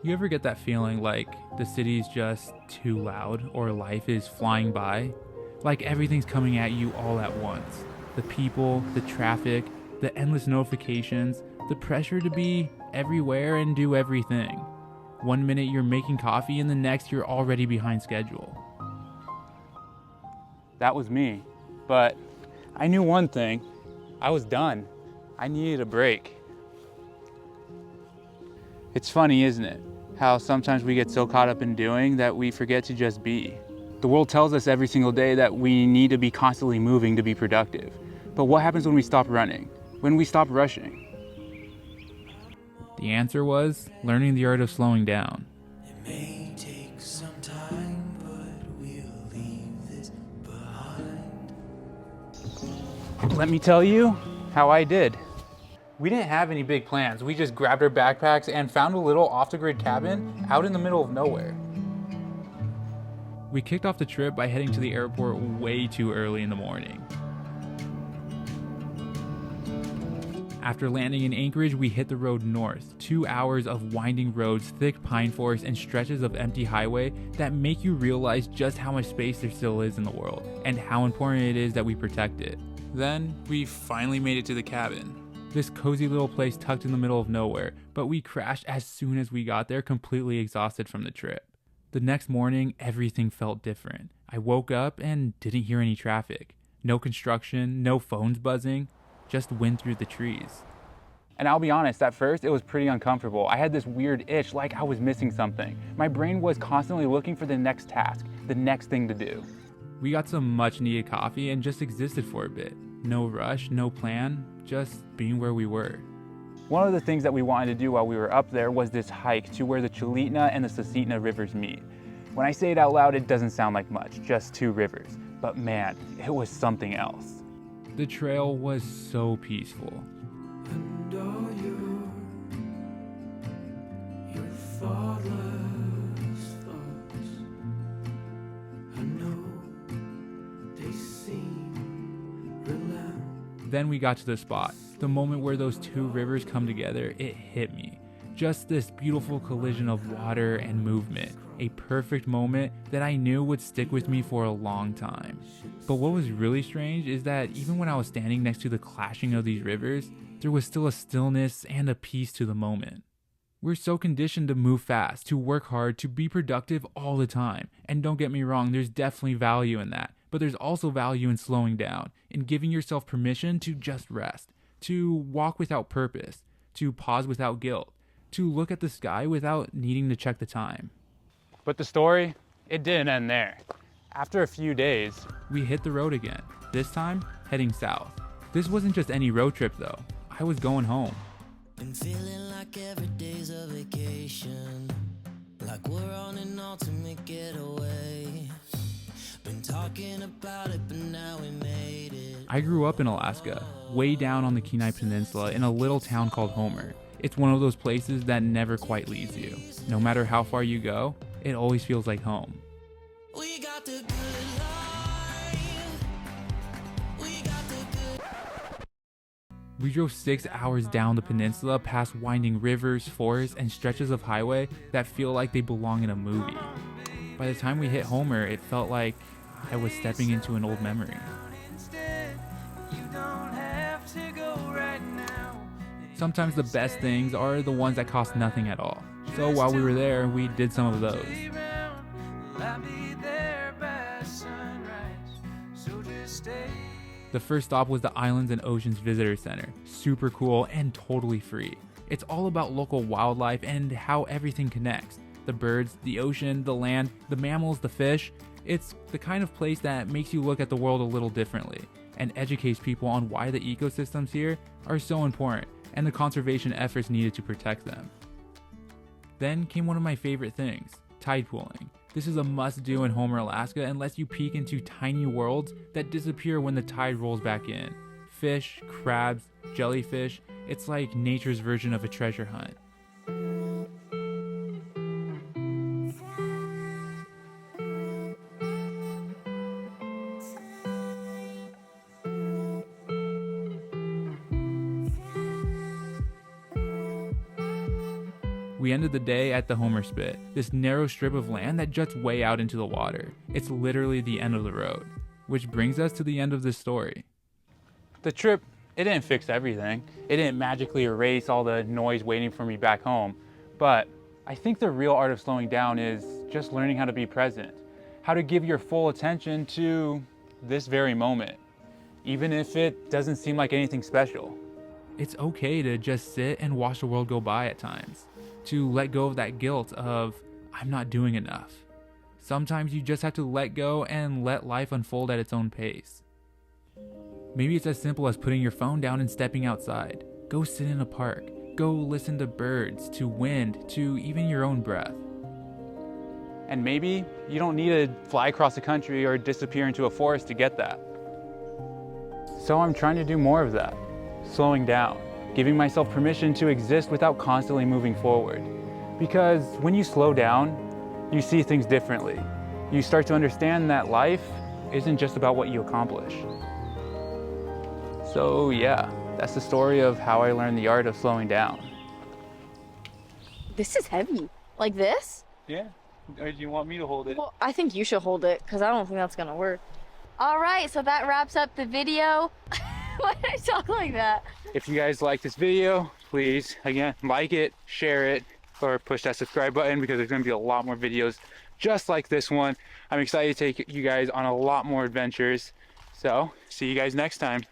You ever get that feeling like the city's just too loud or life is flying by? Like everything's coming at you all at once. The people, the traffic, the endless notifications, the pressure to be everywhere and do everything. One minute you're making coffee and the next you're already behind schedule. That was me. But I knew one thing. I was done. I needed a break. It's funny, isn't it? How sometimes we get so caught up in doing that we forget to just be. The world tells us every single day that we need to be constantly moving to be productive. But what happens when we stop running? When we stop rushing? The answer was learning the art of slowing down. It may take some time, but we'll leave this behind. Let me tell you how I did. We didn't have any big plans. We just grabbed our backpacks and found a little off-the-grid cabin out in the middle of nowhere. We kicked off the trip by heading to the airport way too early in the morning. After landing in Anchorage, we hit the road north. 2 hours of winding roads, thick pine forest, and stretches of empty highway that make you realize just how much space there still is in the world and how important it is that we protect it. Then, we finally made it to the cabin. This cozy little place tucked in the middle of nowhere, but we crashed as soon as we got there, completely exhausted from the trip. The next morning, everything felt different. I woke up and didn't hear any traffic. No construction, no phones buzzing, just wind through the trees. And I'll be honest, at first it was pretty uncomfortable. I had this weird itch like I was missing something. My brain was constantly looking for the next task, the next thing to do. We got some much needed coffee and just existed for a bit. No rush, no plan, just being where we were. One of the things that we wanted to do while we were up there was this hike to where the Talkeetna and the Talkeetna rivers meet. When I say it out loud, it doesn't sound like much, just two rivers. But man, it was something else. The trail was so peaceful. And all your thoughtless thoughts, I know they seem relentless. Then we got to the spot. The moment where those two rivers come together, it hit me. Just this beautiful collision of water and movement. A perfect moment that I knew would stick with me for a long time. But what was really strange is that even when I was standing next to the clashing of these rivers, there was still a stillness and a peace to the moment. We're so conditioned to move fast, to work hard, to be productive all the time. And don't get me wrong, there's definitely value in that. But there's also value in slowing down, in giving yourself permission to just rest, to walk without purpose, to pause without guilt, to look at the sky without needing to check the time. But the story, it didn't end there. After a few days, we hit the road again, this time heading south. This wasn't just any road trip though. I was going home. Been feeling like every day's a vacation, like we're on an ultimate getaway. Been talking about it, but now we made it. I grew up in Alaska, way down on the Kenai Peninsula in a little town called Homer. It's one of those places that never quite leaves you. No matter how far you go, it always feels like home. We got the good life. We got the good. We drove 6 hours down the peninsula past winding rivers, forests, and stretches of highway that feel like they belong in a movie. By the time we hit Homer, it felt like I was stepping into an old memory. Sometimes the best things are the ones that cost nothing at all. So while we were there, we did some of those. The first stop was the Islands and Oceans Visitor Center. Super cool and totally free. It's all about local wildlife and how everything connects. The birds, the ocean, the land, the mammals, the fish. It's the kind of place that makes you look at the world a little differently and educates people on why the ecosystems here are so important and the conservation efforts needed to protect them. Then came one of my favorite things, tide pooling. This is a must-do in Homer, Alaska, and lets you peek into tiny worlds that disappear when the tide rolls back in. Fish, crabs, jellyfish, it's like nature's version of a treasure hunt. We ended the day at the Homer Spit, this narrow strip of land that juts way out into the water. It's literally the end of the road. Which brings us to the end of this story. The trip, it didn't fix everything. It didn't magically erase all the noise waiting for me back home. But I think the real art of slowing down is just learning how to be present. How to give your full attention to this very moment, even if it doesn't seem like anything special. It's okay to just sit and watch the world go by at times. To let go of that guilt of, I'm not doing enough. Sometimes you just have to let go and let life unfold at its own pace. Maybe it's as simple as putting your phone down and stepping outside. Go sit in a park. Go listen to birds, to wind, to even your own breath. And maybe you don't need to fly across the country or disappear into a forest to get that. So I'm trying to do more of that. Slowing down, giving myself permission to exist without constantly moving forward. Because when you slow down, you see things differently. You start to understand that life isn't just about what you accomplish. So yeah, that's the story of how I learned the art of slowing down. This is heavy. Like this? Yeah, or do you want me to hold it? Well, I think you should hold it because I don't think that's gonna work. All right, so that wraps up the video. Why did I talk like that? If you guys like this video, please, again, like it, share it, or push that subscribe button because there's gonna be a lot more videos just like this one. I'm excited to take you guys on a lot more adventures. So, see you guys next time.